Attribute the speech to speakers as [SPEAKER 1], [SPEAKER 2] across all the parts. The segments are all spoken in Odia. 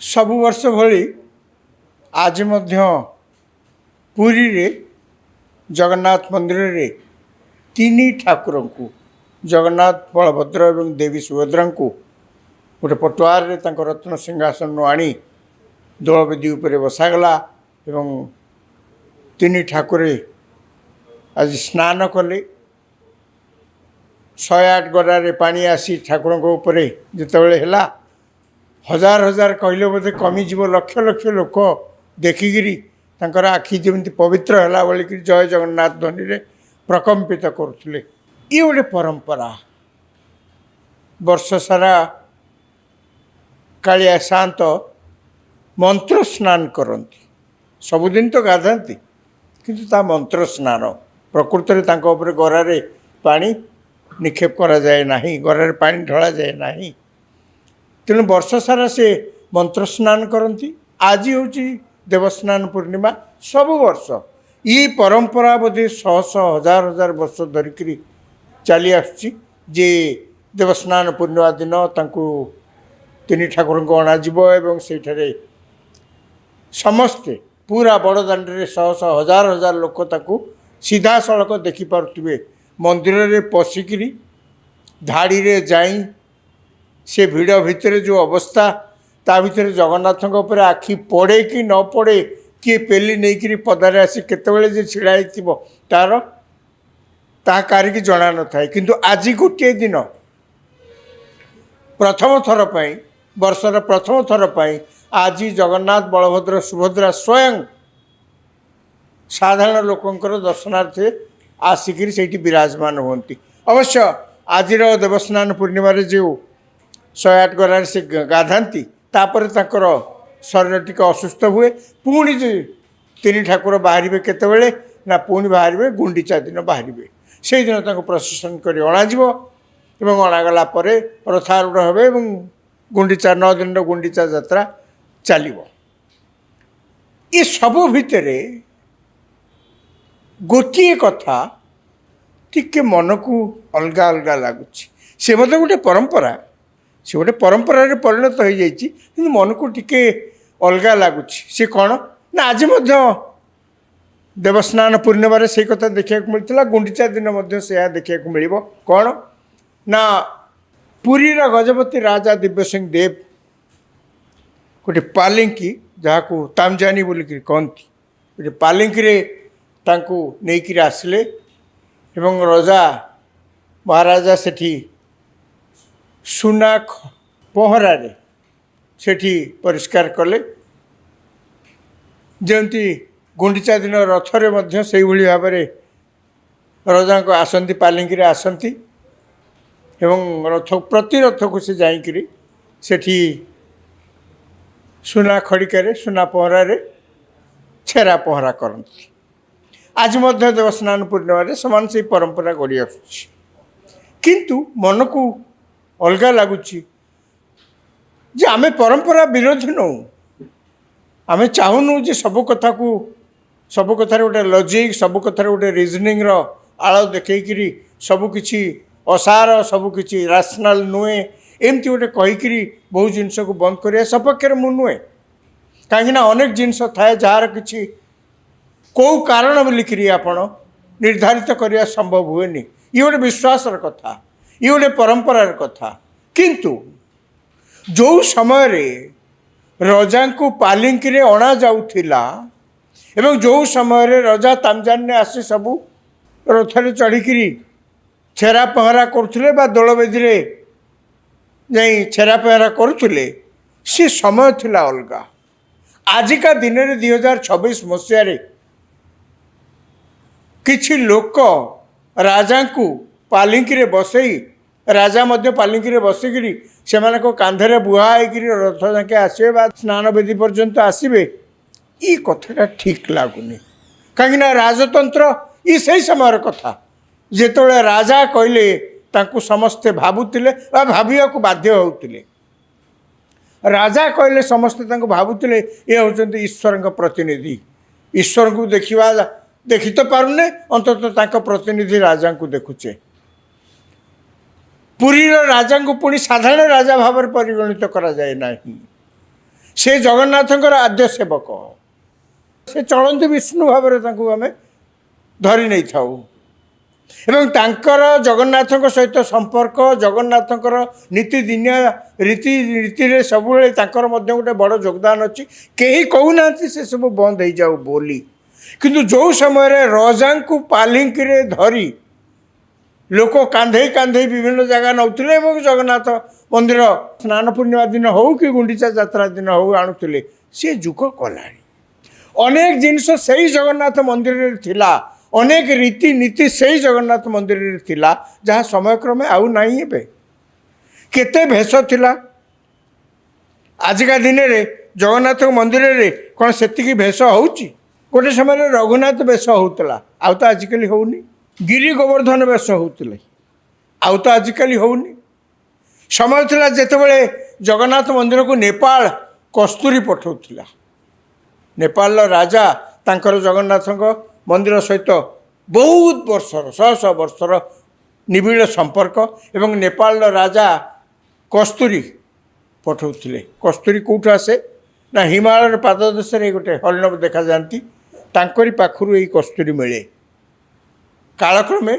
[SPEAKER 1] ସବୁ ବର୍ଷ ଭଳି ଆଜି ମଧ୍ୟ ପୁରୀରେ ଜଗନ୍ନାଥ ମନ୍ଦିରରେ ତିନି ଠାକୁରଙ୍କୁ ଜଗନ୍ନାଥ ବଳଭଦ୍ର ଏବଂ ଦେବୀ ସୁଭଦ୍ରାଙ୍କୁ ଗୋଟେ ପଟୁଆରରେ ତାଙ୍କ ରତ୍ନ ସିଂହାସନରୁ ଆଣି ଦୋଳବେଦୀ ଉପରେ ବସାଗଲା ଏବଂ ତିନି ଠାକୁରେ ଆଜି ସ୍ନାନ କଲେ। 108 ଗରାରେ ପାଣି ଆସି ଠାକୁରଙ୍କ ଉପରେ ଯେତେବେଳେ ହେଲା, ହଜାର ହଜାର କହିଲେ ବୋଧେ କମିଯିବ, ଲକ୍ଷ ଲକ୍ଷ ଲୋକ ଦେଖିକିରି ତାଙ୍କର ଆଖି ଯେମିତି ପବିତ୍ର ହେଲା ବୋଲିକି ଜୟ ଜଗନ୍ନାଥ ଧ୍ୱନିରେ ପ୍ରକମ୍ପିତ କରୁଥିଲେ। ଇଏ ଗୋଟେ ପରମ୍ପରା। ବର୍ଷ ସାରା କାଳିଆ ସାନ୍ତ ମନ୍ତ୍ର ସ୍ନାନ କରନ୍ତି। ସବୁଦିନ ତ ଗାଧାନ୍ତି, କିନ୍ତୁ ତା ମନ୍ତ୍ର ସ୍ନାନ ପ୍ରକୃତରେ ତାଙ୍କ ଉପରେ ଗରାରେ ପାଣି ନିକ୍ଷେପ କରାଯାଏ ନାହିଁ, ଗରାରେ ପାଣି ଢଳାଯାଏ ନାହିଁ। ତେଣୁ ବର୍ଷ ସାରା ସେ ମନ୍ତ୍ର ସ୍ନାନ କରନ୍ତି। ଆଜି ହେଉଛି ଦେବସ୍ନାନ ପୂର୍ଣ୍ଣିମା। ସବୁ ବର୍ଷ ଇ ପରମ୍ପରା ବୋଧେ ଶହ ଶହ ହଜାର ହଜାର ବର୍ଷ ଧରିକିରି ଚାଲି ଆସୁଛି ଯେ ଦେବସ୍ନାନ ପୂର୍ଣ୍ଣିମା ଦିନ ତାଙ୍କୁ ତିନି ଠାକୁରଙ୍କୁ ଅଣାଯିବ ଏବଂ ସେଇଠାରେ ସମସ୍ତେ ପୁରା ବଡ଼ଦାଣ୍ଡରେ ଶହ ଶହ ହଜାର ହଜାର ଲୋକ ତାକୁ ସିଧାସଳଖ ଦେଖିପାରୁଥିବେ। ମନ୍ଦିରରେ ପଶିକିରି ଧାଡ଼ିରେ ଯାଇ ସେ ଭିଡ଼ ଭିତରେ ଯେଉଁ ଅବସ୍ଥା, ତା ଭିତରେ ଜଗନ୍ନାଥଙ୍କ ଉପରେ ଆଖି ପଡ଼େ କି ନ ପଡ଼େ, କିଏ ପେଲି ନେଇକିରି ପଦାରେ ଆସି କେତେବେଳେ ଯେ ଛିଡ଼ା ହେଇଥିବ ତାହା କାହାରିକି ଜଣା ନଥାଏ। କିନ୍ତୁ ଆଜି ଗୋଟିଏ ଦିନ ପ୍ରଥମ ଥର ପାଇଁ, ବର୍ଷର ପ୍ରଥମ ଥର ପାଇଁ ଆଜି ଜଗନ୍ନାଥ ବଳଭଦ୍ର ସୁଭଦ୍ରା ସ୍ୱୟଂ ସାଧାରଣ ଲୋକଙ୍କର ଦର୍ଶନାର୍ଥେ ଆସିକିରି ସେଇଠି ବିରାଜମାନ ହୁଅନ୍ତି। ଅବଶ୍ୟ ଆଜିର ଦେବସ୍ନାନ ପୂର୍ଣ୍ଣିମାରେ ଯେଉଁ 108 ଗରାରେ ସେ ଗାଧାନ୍ତି, ତାପରେ ତାଙ୍କର ଶରୀର ଟିକେ ଅସୁସ୍ଥ ହୁଏ। ପୁଣି ଯେ ତିନି ଠାକୁର ବାହାରିବେ କେତେବେଳେ ନା, ପୁଣି ବାହାରିବେ ଗୁଣ୍ଡିଚା ଦିନ ବାହାରିବେ। ସେଇଦିନ ତାଙ୍କୁ ପ୍ରସେସନ୍ କରି ଅଣାଯିବ ଏବଂ ଅଣାଗଲା ପରେ ରଥାରୂଢ଼ ହେବେ ଏବଂ ଗୁଣ୍ଡିଚା 9 ଦିନର ଗୁଣ୍ଡିଚା ଯାତ୍ରା ଚାଲିବ। ଏ ସବୁ ଭିତରେ ଗୋଟିଏ କଥା ଟିକେ ମନକୁ ଅଲଗା ଅଲଗା ଲାଗୁଛି। ସେ ମଧ୍ୟ ଗୋଟେ ପରମ୍ପରା, ସେ ଗୋଟେ ପରମ୍ପରାରେ ପରିଣତ ହୋଇଯାଇଛି, କିନ୍ତୁ ମନକୁ ଟିକେ ଅଲଗା ଲାଗୁଛି। ସେ କ'ଣ ନା, ଆଜି ମଧ୍ୟ ଦେବସ୍ନାନ ପୂର୍ଣ୍ଣିମାରେ ସେଇ କଥା ଦେଖିବାକୁ ମିଳିଥିଲା, ଗୁଣ୍ଡିଚା ଦିନ ମଧ୍ୟ ସେୟା ଦେଖିବାକୁ ମିଳିବ। କ'ଣ ନା, ପୁରୀର ଗଜପତି ରାଜା ଦିବ୍ୟସିଂହ ଦେବ ଗୋଟେ ପାଲିଙ୍କି, ଯାହାକୁ ତାମଜାନି ବୋଲିକିରି କହନ୍ତି, ଗୋଟେ ପାଲିଙ୍କିରେ ତାଙ୍କୁ ନେଇକିରି ଆସିଲେ ଏବଂ ରଜା ମହାରାଜା ସେଠି ସୁନା ପହଁରାରେ ସେଠି ପରିଷ୍କାର କଲେ। ଯେମିତି ଗୁଣ୍ଡିଚା ଦିନ ରଥରେ ମଧ୍ୟ ସେଇଭଳି ଭାବରେ ରଜାଙ୍କ ଆସନ୍ତି, ପାଲିଙ୍କିରେ ଆସନ୍ତି ଏବଂ ପ୍ରତି ରଥକୁ ସେ ଯାଇକିରି ସେଠି ସୁନା ଖଡ଼ିକାରେ, ସୁନା ପହଁରାରେ ଛେରା ପହଁରା କରନ୍ତି। ଆଜି ମଧ୍ୟ ଦେବସ୍ନାନ ପୂର୍ଣ୍ଣିମାରେ ସମାନ ସେଇ ପରମ୍ପରା ଗଢ଼ି ଆସୁଛି। କିନ୍ତୁ ମନକୁ ଅଲଗା ଲାଗୁଛି ଯେ ଆମେ ପରମ୍ପରା ବିରୋଧୀ ନୁହଁ। ଆମେ ଚାହୁଁନୁ ଯେ ସବୁ କଥାରେ ଗୋଟେ ଲଜିକ୍, ସବୁ କଥାରେ ଗୋଟେ ରିଜନିଂର ଆଳ ଦେଖେଇକିରି ସବୁକିଛି ଅସାର, ସବୁକିଛି ରାସନାଲ୍ ନୁହେଁ, ଏମିତି ଗୋଟେ କହିକିରି ବହୁ ଜିନିଷକୁ ବନ୍ଦ କରିବା ସପକ୍ଷରେ ମୁଁ ନୁହେଁ। କାହିଁକିନା ଅନେକ ଜିନିଷ ଥାଏ ଯାହାର କିଛି କେଉଁ କାରଣ ବୋଲିକିରି ଆପଣ ନିର୍ଦ୍ଧାରିତ କରିବା ସମ୍ଭବ ହୁଏନି। ଇଏ ଗୋଟେ ବିଶ୍ୱାସର କଥା, ଇଏ ଗୋଟେ ପରମ୍ପରାର କଥା। କିନ୍ତୁ ଯେଉଁ ସମୟରେ ରଜାଙ୍କୁ ପାଲିଙ୍କିରେ ଅଣାଯାଉଥିଲା ଏବଂ ଯେଉଁ ସମୟରେ ରଜା ତାମଜାନରେ ଆସି ସବୁ ରଥରେ ଚଢ଼ିକିରି ଛେରା ପହଁରା କରୁଥିଲେ ବା ଦୋଳବେଦୀରେ ଯାଇ ଛେରା ପହଁରା କରୁଥିଲେ, ସେ ସମୟ ଥିଲା ଅଲଗା। ଆଜିକା ଦିନରେ 2026 ମସିହାରେ କିଛି ଲୋକ ରାଜାଙ୍କୁ ପାଲିଙ୍କିରେ ବସେଇ, ରାଜା ମଧ୍ୟ ପାଲିଙ୍କିରେ ବସିକିରି ସେମାନଙ୍କ କାନ୍ଧରେ ବୁହା ହେଇକିରି ରଥ ଯାକେ ଆସିବେ ବା ସ୍ନାନ ବେଦୀ ପର୍ଯ୍ୟନ୍ତ ଆସିବେ, ଏ କଥାଟା ଠିକ୍ ଲାଗୁନି। କାହିଁକିନା ରାଜତନ୍ତ୍ର ଇ ସେଇ ସମୟର କଥା ଯେତେବେଳେ ରାଜା କହିଲେ ତାଙ୍କୁ ସମସ୍ତେ ଭାବୁଥିଲେ ବା ଭାବିବାକୁ ବାଧ୍ୟ ହେଉଥିଲେ। ରାଜା କହିଲେ ସମସ୍ତେ ତାଙ୍କୁ ଭାବୁଥିଲେ ଏ ହେଉଛନ୍ତି ଈଶ୍ୱରଙ୍କ ପ୍ରତିନିଧି। ଈଶ୍ୱରଙ୍କୁ ଦେଖି ତ ପାରୁନେ, ଅନ୍ତତଃ ତାଙ୍କ ପ୍ରତିନିଧି ରାଜାଙ୍କୁ ଦେଖୁଛେ। ପୁରୀର ରାଜାଙ୍କୁ ପୁଣି ସାଧାରଣ ରାଜା ଭାବରେ ପରିଗଣିତ କରାଯାଏ ନାହିଁ। से जगन्नाथंकर आद्य सेवक से चलती विष्णु भाव आम धरी नहीं था एवं तांकर जगन्नाथ सहित संपर्क जगन्नाथंकर नीतिदिनिया रीति रीति सब गोटे बड़ योगदान अच्छी कहीं कहूना से सब बंद हो जाऊ बोली किंतु जो समय रजा को पालिंकी धरी लोक कांधे कांधे विभिन्न जगह नौले जगन्नाथ मंदिर स्नान पूर्णिमा दिन हो कि गुंडीचा यात्रा दिन हो आणुले सी जुग कला अनेक जिनस से जगन्नाथ मंदिर थिला अनेक रीति नीति से जगन्नाथ मंदिर थिला जहाँ समयक्रमे आउ नहीं एबे केते भेष थिला आजिका दिन रे जगन्नाथ मंदिर रे कौन सेतिकी भेष होउची गोटे समय रघुनाथ वेश होता आउ तो आजिकल होनी गिरी गोवर्धन वेश होते आउ तो आजिकल होनी समय थिला जेतेबेले जगन्नाथ मंदिर को नेपाल कस्तूरी पठाउथिला नेपाल राजा तांकर जगन्नाथ मंदिर सहित बहुत वर्षर शह शह वर्षर निबिड़ संपर्क एवं नेपाल राजा कस्तूरी पठाउथिले कस्तूरी कौट आसे ना हिमालय पाददेश गोटे हरिण देखा जाती तांकरी पाखरु यही कस्तूरी मिले कालक्रमे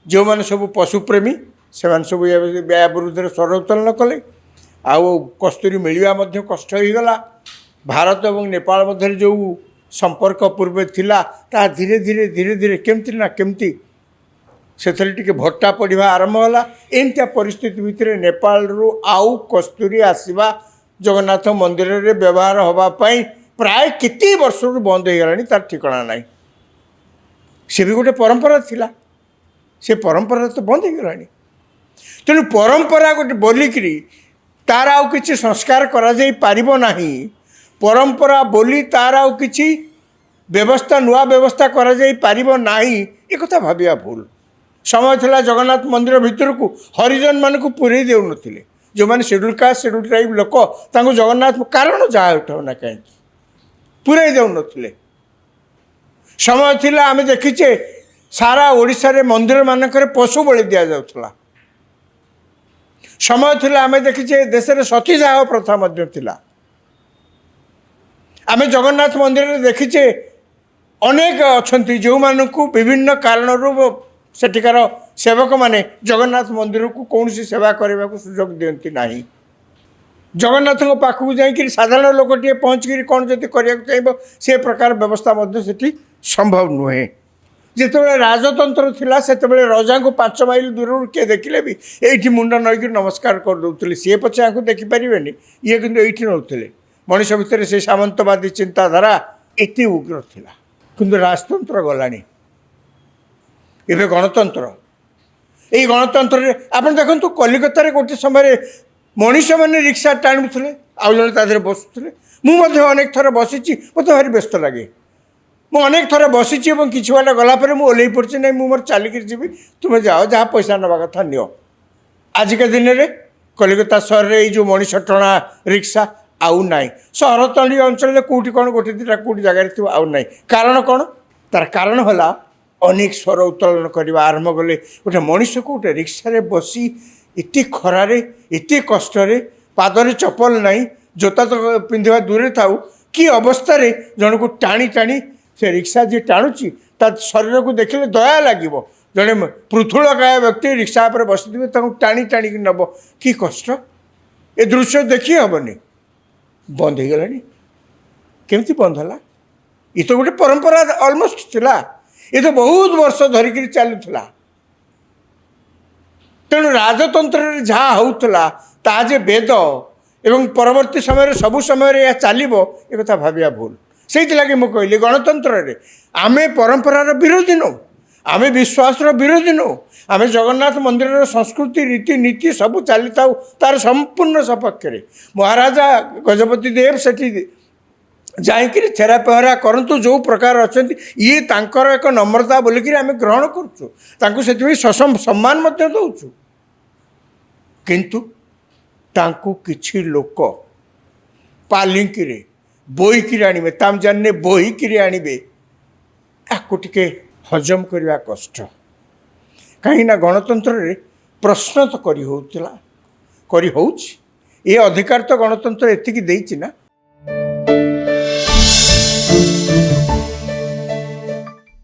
[SPEAKER 1] जो मैंने सब पशुप्रेमी से सब या विरुद्ध स्वर उत्तोलन कले आउ कस्तूरी मिलवा कष्ट हो गला भारत और नेपाल मध्य जो संपर्क पूर्व थिला ता धीरे धीरे धीरे धीरे केमती ना केमती से भट्टा पड़ा आरंभ होला एमती परिस्थिति भितर नेपाल रु आउ कस्तूरी आसवा जगन्नाथ मंदिर रे व्यवहार होगापाई प्राय केते वर्ष बंद हो गलानी तार ठिकाना ना से भी गोटे परंपरा थिला से परंपरा तो बंद हो गलानी तेणु परंपरा गोटे बोलिकी तार आउ किछि संस्कार करा जाई पारिबो नाही परंपरा बोली तार आउ किछि व्यवस्था नुआ व्यवस्था करा जाई पारिबो नाही ए कथा भाबिया भूल समय थिला जगन्नाथ मंदिर भितर को हरिजन मान को पुरे देउ नथिले जो माने शेड्यूल कास्ट शेड्यूल ट्राइब लोक तांको जगन्नाथ कारण जा उठाव ना कहीं पुरे देउ नथिले समय थिला आमे देखिचे सारा ओडिसा रे मंदिर मानकर पशु बलि दिया जाउथला समय थिला आमे देखिचे देश रे सतीदाह प्रथा मध्य थिला आमे जगन्नाथ मंदिर रे देखिचे अनेक अच्छी जो मानू विभिन्न कारण सेठिकार सेवक माने जगन्नाथ मंदिर को कौन सी सेवा करने को सुजोग दियंती नहीं जगन्नाथ पाखक जाकि साधारण लोकटे पहुँचकर कौन जब करने चाहिए से प्रकार व्यवस्था से संभव नुहे जिते राजतंत्र थिला से रजा को 5 माइल दूर किए देखिले भी ये मुंड नईक नमस्कार करदे सी पचे आपको देखिपारे ये कि ये नौले मनीष भितर से सामंतवादी चिंताधारा एत उग्र थिला किंतु राजतंत्र गलानी एवं गणतंत्र यही गणतंत्र आप देखो कलिकतार गोटे समय मनीष मैंने रिक्शा टाणुले आउ जड़े तादेह बसुले मुझे अनेक थर बसी मत भारी व्यस्त लगे मुझे अनेक थर बसी किसी बाटा गलापर मुझे ओल्ल पड़ी ना मोर चलिक जी तुम्हें जाओ जहाँ पैसा नवा कथा नियो आजिका दिन में कलिकता सहर में जो मनीष टणा रिक्शा आउ नाई सहर तली अंचल कौटी कौन गोटे दुटा कौटी जगार थी आउ नाई कारण कौन तार कारण है अनेक स्वर उत्तोलन करने आरंभ कले गोटे मनीष को गोटे रिक्शा बसी एत खरार एत कष्ट पादरे चपल ना जोता तो पिंधा दूरे था कि अवस्था जन को टाणी टाणी से रिक्शा जी टाणुची ता शरीर को देखले दया लगे जड़े पृथुलकाय व्यक्ति रिक्शा पर बसी टाणी टाणी नब कि कष्ट ए दृश्य देखी हेनी बंद हो गलानी केमती बंद है ये तो गोटे परंपरा अलमोस्ट थिला ये तो बहुत वर्ष धरिकी चलुला तेणु राजतंत्र जहाँ होता ताजे वेद एवं परवर्ती समय सबु समय यह चलो एक भाविया भूल से लगे मुझे कहली गणतंत्र रे आमे परंपरार विरोधी नो आमे विश्वासर विरोधी नो आमे जगन्नाथ मंदिर संस्कृति रीति नीति सब चली था तार संपूर्ण सपक्ष महाराजा गजपति देव सेठी जाकि छेरा पहरा करतु जो प्रकार अच्छा ये तांकर एक नम्रता बोलिकी आम ग्रहण करुँ सम्मान दौचु किंतु तांकु किछि लोक पालिंकी रे बोईकी आनिबे ताम जाने बोईकी आनिबे याकु टिके हजम करवा कष्ट कहीं गणतंत्र रे प्रश्न तो करी होउछि ଏ ଅଧିକାର ତ ଗଣତନ୍ତ୍ର ଏତିକି ଦେଇଛି ନା